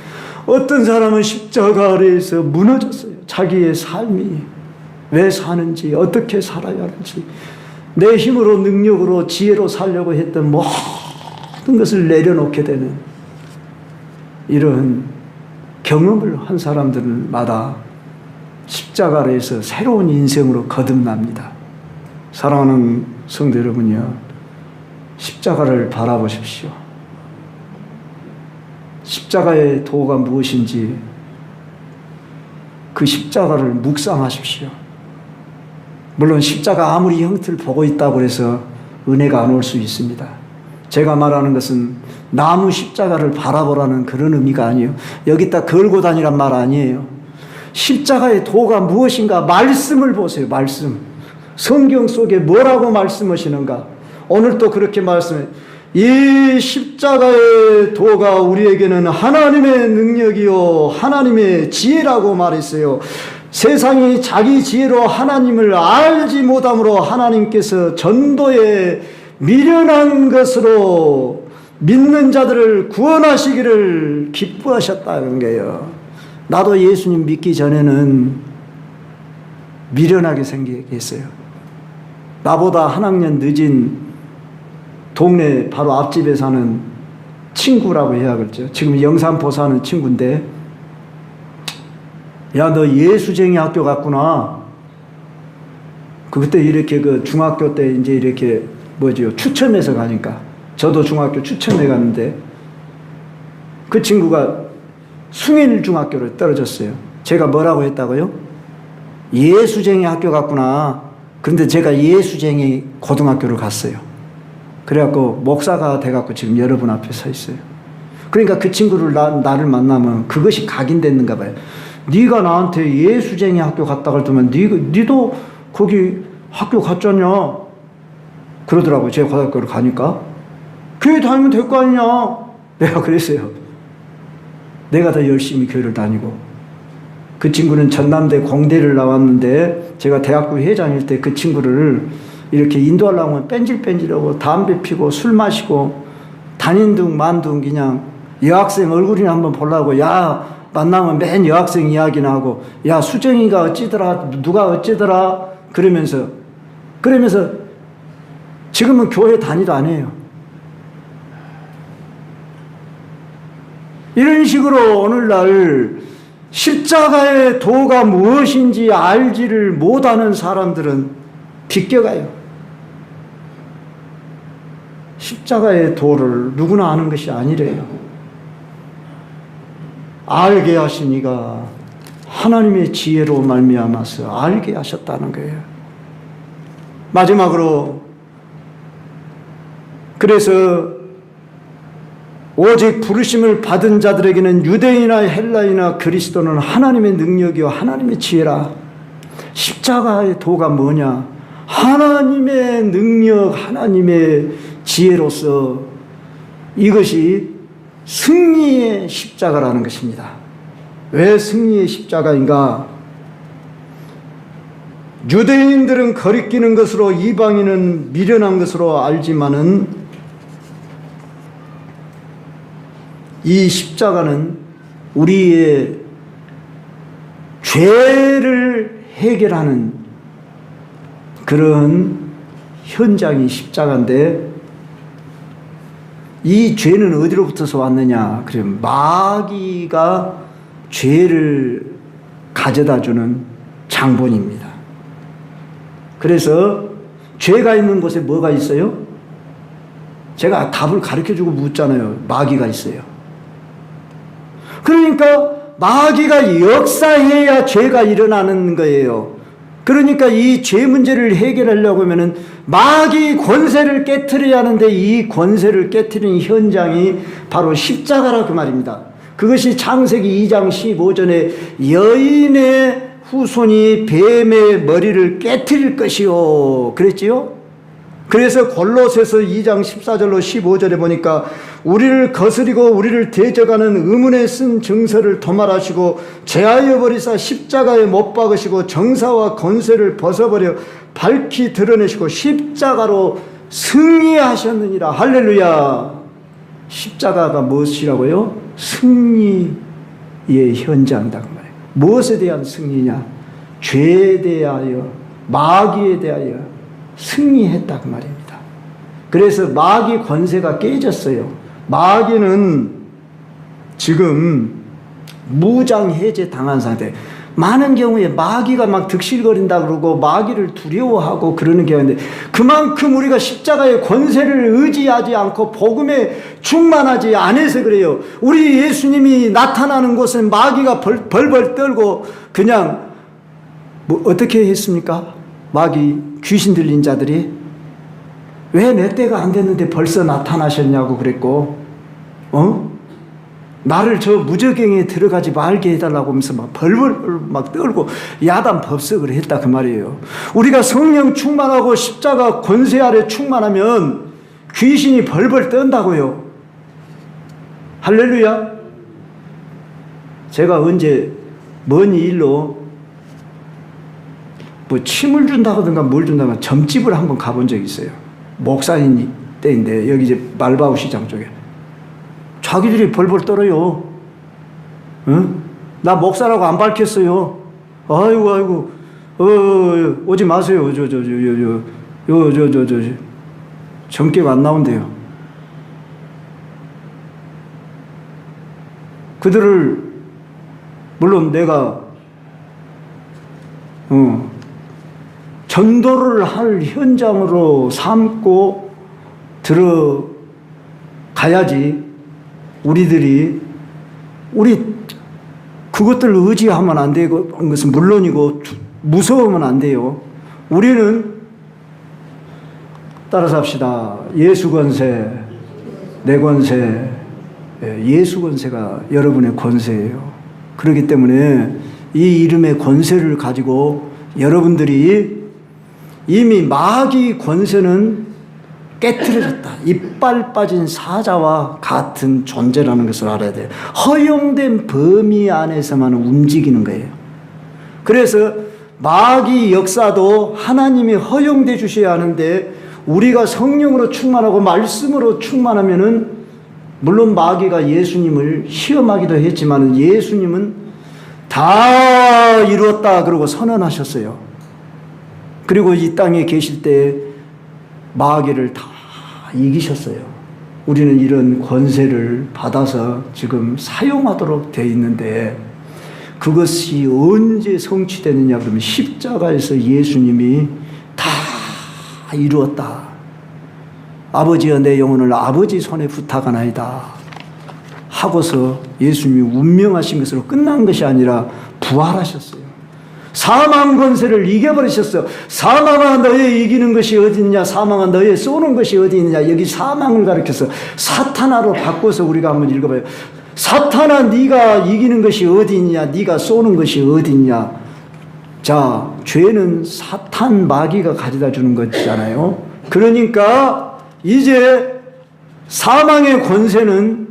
어떤 사람은 십자가 아래에서 무너졌어요. 자기의 삶이 왜 사는지, 어떻게 살아야 하는지, 내 힘으로, 능력으로, 지혜로 살려고 했던 모든 것을 내려놓게 되는 이런 경험을 한 사람들마다 십자가 아래에서 새로운 인생으로 거듭납니다. 사랑하는 성도 여러분이요, 십자가를 바라보십시오. 십자가의 도가 무엇인지 그 십자가를 묵상하십시오. 물론 십자가 아무리 형태를 보고 있다고 해서 은혜가 안 올 수 있습니다. 제가 말하는 것은 나무 십자가를 바라보라는 그런 의미가 아니에요. 여기다 걸고 다니란 말 아니에요. 십자가의 도가 무엇인가 말씀을 보세요. 말씀. 성경 속에 뭐라고 말씀하시는가. 오늘 또 그렇게 말씀해요. 이 십자가의 도가 우리에게는 하나님의 능력이요 하나님의 지혜라고 말했어요. 세상이 자기 지혜로 하나님을 알지 못함으로 하나님께서 전도에 미련한 것으로 믿는 자들을 구원하시기를 기뻐하셨다는 거예요. 나도 예수님 믿기 전에는 미련하게 생각했어요. 나보다 한 학년 늦은 동네 바로 앞집에 사는 친구라고 해야 겠죠. 지금 영산포 사는 친구인데, 야, 너 예수쟁이 학교 갔구나. 그때 이렇게 그 중학교 때 이제 이렇게 추첨해서 가니까, 저도 중학교 추첨해 갔는데 그 친구가 숭일중학교를 떨어졌어요. 제가 뭐라고 했다고요? 예수쟁이 학교 갔구나. 그런데 제가 예수쟁이 고등학교를 갔어요. 그래갖고 목사가 돼갖고 지금 여러분 앞에 서 있어요. 그러니까 그 친구를 나를 만나면 그것이 각인됐는가 봐요. 네가 나한테 예수쟁이 학교 갔다 그랬더만 니도 거기 학교 갔잖냐. 그러더라고요. 제가 고등학교를 가니까. 교회 다니면 될 거 아니냐. 내가 그랬어요. 내가 더 열심히 교회를 다니고. 그 친구는 전남대 공대를 나왔는데 제가 대학교 회장일 때 그 친구를 이렇게 인도하려고 하면 뺀질뺀질하고 담배 피고 술 마시고 다닌 둥 만 둥 그냥 여학생 얼굴이나 한번 보려고, 야, 만나면 맨 여학생 이야기나 하고, 야, 수정이가 어찌더라, 누가 어찌더라, 그러면서 지금은 교회 다니도 안 해요. 이런 식으로 오늘날 십자가의 도가 무엇인지 알지를 못하는 사람들은 비껴가요. 십자가의 도를 누구나 아는 것이 아니래요. 알게 하신 이가 하나님의 지혜로 말미암아서 알게 하셨다는 거예요. 마지막으로, 그래서 오직 부르심을 받은 자들에게는 유대인이나 헬라이나 그리스도는 하나님의 능력이요 하나님의 지혜라. 십자가의 도가 뭐냐? 하나님의 능력, 하나님의 지혜로서 이것이 승리의 십자가라는 것입니다. 왜 승리의 십자가인가? 유대인들은 거리끼는 것으로, 이방인은 미련한 것으로 알지만은 이 십자가는 우리의 죄를 해결하는 그런 현장이 십자가인데, 이 죄는 어디로부터서 왔느냐? 그럼 마귀가 죄를 가져다 주는 장본입니다. 그래서 죄가 있는 곳에 뭐가 있어요? 제가 답을 가르쳐주고 묻잖아요. 마귀가 있어요. 그러니까 마귀가 역사해야 죄가 일어나는 거예요. 그러니까 이 죄 문제를 해결하려고 하면은 마귀 권세를 깨트려야 하는데, 이 권세를 깨트리는 현장이 바로 십자가라 그 말입니다. 그것이 창세기 2장 15절에 여인의 후손이 뱀의 머리를 깨트릴 것이요 그랬지요. 그래서 골로새서 2장 14절로 15절에 보니까 우리를 거스리고 우리를 대적하는 의문에 쓴 증서를 도말하시고 제하여 버리사 십자가에 못 박으시고 정사와 권세를 벗어버려 밝히 드러내시고 십자가로 승리하셨느니라. 할렐루야. 십자가가 무엇이라고요? 승리. 현장이다 그 말이에요. 무엇에 대한 승리냐? 죄에 대하여, 마귀에 대하여 승리했다 그 말입니다. 그래서 마귀 권세가 깨졌어요. 마귀는 지금 무장 해제 당한 상태. 많은 경우에 마귀가 막 득실거린다 그러고 마귀를 두려워하고 그러는 경우인데, 그만큼 우리가 십자가의 권세를 의지하지 않고 복음에 충만하지 않아서 그래요. 우리 예수님이 나타나는 곳은 마귀가 벌벌 떨고 그냥 뭐 어떻게 했습니까? 마귀 귀신 들린 자들이 왜 내 때가 안 됐는데 벌써 나타나셨냐고 그랬고, 나를 저 무저갱에 들어가지 말게 해달라고 하면서 막 벌벌 막 떨고 야단 법석을 했다 그 말이에요. 우리가 성령 충만하고 십자가 권세 아래 충만하면 귀신이 벌벌 떤다고요. 할렐루야. 제가 언제 먼 일로 뭐 침을 준다든가 뭘 준다든가 점집을 한번 가본 적이 있어요. 목사님 때인데 여기 이제 말바우 시장 쪽에 자기들이 벌벌 떨어요. 응? 나 목사라고 안 밝혔어요. 아이고 오지 마세요. 점괘가 안 나온대요. 그들을 물론 내가 전도를 할 현장으로 삼고 들어가야지. 우리 그것들을 의지하면 안 되고 것은 물론이고 무서우면 안 돼요. 우리는 따라서 합시다. 예수 권세, 내 권세, 예수 권세가 여러분의 권세예요. 그렇기 때문에 이 이름의 권세를 가지고 여러분들이 이미 마귀 권세는 깨트려졌다. 이빨 빠진 사자와 같은 존재라는 것을 알아야 돼요. 허용된 범위 안에서만 움직이는 거예요. 그래서 마귀 역사도 하나님이 허용돼 주셔야 하는데, 우리가 성령으로 충만하고 말씀으로 충만하면은, 물론 마귀가 예수님을 시험하기도 했지만 예수님은 다 이루었다 그러고 선언하셨어요. 그리고 이 땅에 계실 때 마귀를 다 이기셨어요. 우리는 이런 권세를 받아서 지금 사용하도록 되어 있는데, 그것이 언제 성취되느냐 그러면 십자가에서 예수님이 다 이루었다. 아버지여 내 영혼을 아버지 손에 부탁하나이다 하고서 예수님이 운명하신 것으로 끝난 것이 아니라 부활하셨어요. 사망 권세를 이겨버리셨어요. 사망아 너의 이기는 것이 어디 있냐, 사망아 너의 쏘는 것이 어디 있냐. 여기 사망을 가리켜서 사탄아로 바꿔서 우리가 한번 읽어봐요. 사탄아 네가 이기는 것이 어디 있냐, 네가 쏘는 것이 어디 있냐. 자, 죄는 사탄 마귀가 가져다 주는 것이잖아요. 그러니까 이제 사망의 권세는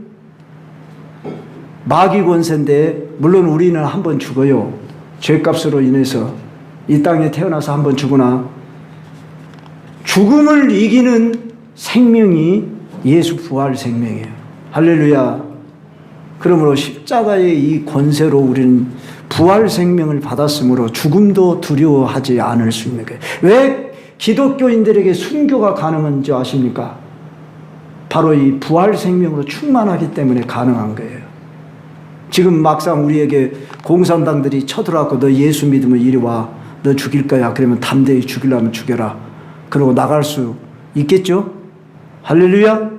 마귀 권세인데, 물론 우리는 한번 죽어요. 죄값으로 인해서 이 땅에 태어나서 한번 죽으나, 죽음을 이기는 생명이 예수 부활 생명이에요. 할렐루야. 그러므로 십자가의 이 권세로 우리는 부활 생명을 받았으므로 죽음도 두려워하지 않을 수 있는 거예요. 왜 기독교인들에게 순교가 가능한지 아십니까? 바로 이 부활 생명으로 충만하기 때문에 가능한 거예요. 지금 막상 우리에게 공산당들이 쳐들어왔고 너 예수 믿으면 이리 와, 너 죽일 거야. 그러면 담대히 죽이려면 죽여라. 그러고 나갈 수 있겠죠? 할렐루야.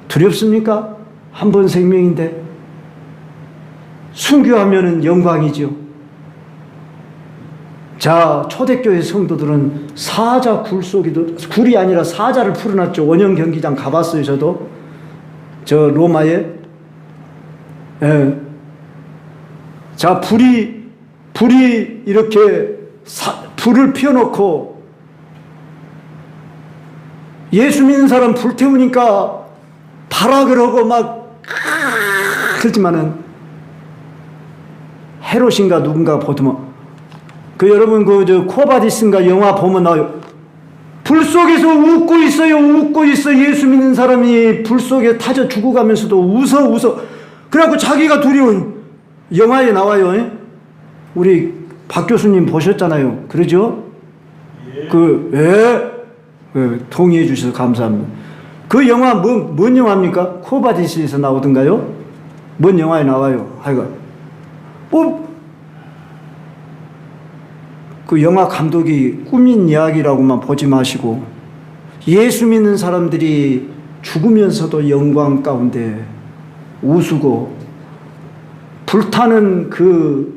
두렵습니까? 한 번 생명인데. 순교하면은 영광이죠. 자, 초대교회 성도들은 사자 굴 속에도, 굴이 아니라 사자를 풀어놨죠. 원형 경기장 가봤어요. 저도 저 로마에. 예. 자, 불이 이렇게 불을 피워놓고 예수 믿는 사람 불 태우니까 봐라 그러고 막 그렇지만은 헤롯인가 누군가 보더만 그 여러분 저 코바디스인가 영화 보면 나와요. 불 속에서 웃고 있어요. 웃고 있어. 예수 믿는 사람이 불 속에 타져 죽어가면서도 웃어. 그래갖고 자기가 두려워요. 영화에 나와요. 우리 박 교수님 보셨잖아요. 그러죠? 동의해 주셔서 감사합니다. 그 영화 뭔 영화입니까? 코바디스에서 나오던가요? 뭔 영화에 나와요? 하여간 그 영화 감독이 꾸민 이야기라고만 보지 마시고 예수 믿는 사람들이 죽으면서도 영광 가운데 웃고 불타는 그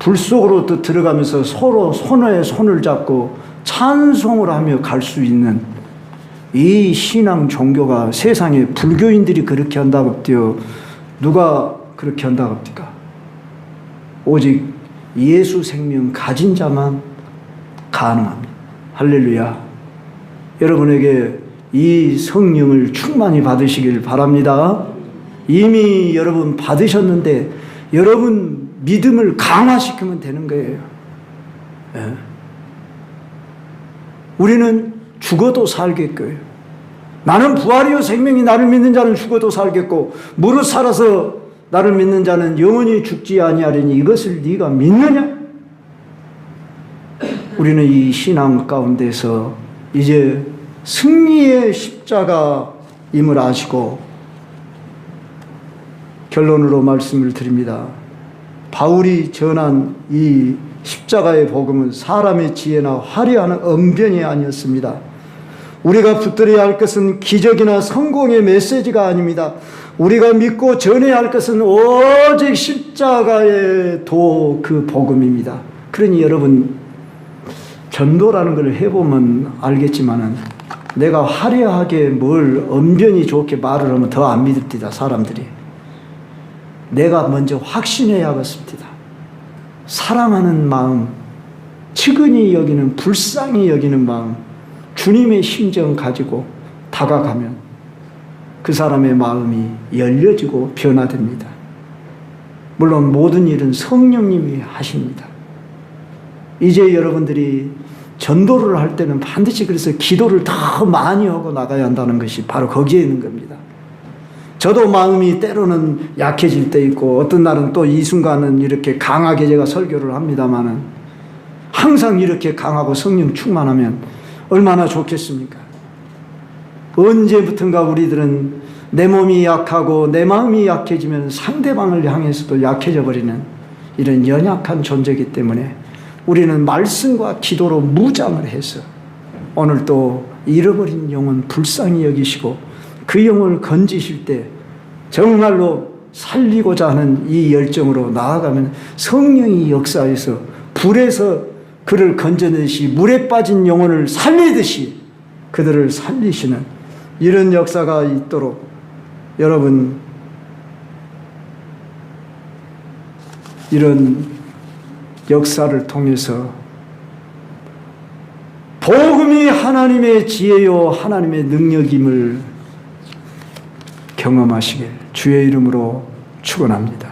불 속으로 또 들어가면서 서로 손에 손을 잡고 찬송을 하며 갈 수 있는 이 신앙 종교가 세상에 불교인들이 그렇게 한다고 뛰어 누가 그렇게 한다고 합니까? 오직 예수 생명 가진 자만 가능합니다. 할렐루야. 여러분에게 이 성령을 충만히 받으시길 바랍니다. 이미 여러분 받으셨는데 여러분 믿음을 강화시키면 되는 거예요. 예. 우리는 죽어도 살겠고요. 나는 부활이요 생명이 나를 믿는 자는 죽어도 살겠고 무릇 살아서 나를 믿는 자는 영원히 죽지 아니하리니 이것을 네가 믿느냐? 우리는 이 신앙 가운데서 이제 승리의 십자가임을 아시고 결론으로 말씀을 드립니다. 바울이 전한 이 십자가의 복음은 사람의 지혜나 화려한 언변이 아니었습니다. 우리가 붙들어야 할 것은 기적이나 성공의 메시지가 아닙니다. 우리가 믿고 전해야 할 것은 오직 십자가의 그 복음입니다. 그러니 여러분 전도라는 걸 해보면 알겠지만은 내가 화려하게 뭘 언변이 좋게 말을 하면 더 안 믿습니다. 사람들이. 내가 먼저 확신해야겠습니다. 사랑하는 마음, 측은히 여기는 불쌍히 여기는 마음, 주님의 심정 가지고 다가가면 그 사람의 마음이 열려지고 변화됩니다. 물론 모든 일은 성령님이 하십니다. 이제 여러분들이 전도를 할 때는 반드시 그래서 기도를 더 많이 하고 나가야 한다는 것이 바로 거기에 있는 겁니다. 저도 마음이 때로는 약해질 때 있고 어떤 날은 또 이 순간은 이렇게 강하게 제가 설교를 합니다마는 항상 이렇게 강하고 성령 충만하면 얼마나 좋겠습니까? 언제부턴가 우리들은 내 몸이 약하고 내 마음이 약해지면 상대방을 향해서도 약해져 버리는 이런 연약한 존재이기 때문에 우리는 말씀과 기도로 무장을 해서 오늘 또 잃어버린 영혼 불쌍히 여기시고 그 영혼을 건지실 때 정말로 살리고자 하는 이 열정으로 나아가면 성령이 역사해서 불에서 그를 건져내시 물에 빠진 영혼을 살리듯이 그들을 살리시는 이런 역사가 있도록 여러분 이런 역사를 통해서 복음이 하나님의 지혜요 하나님의 능력임을 경험하시길 주의 이름으로 축원합니다.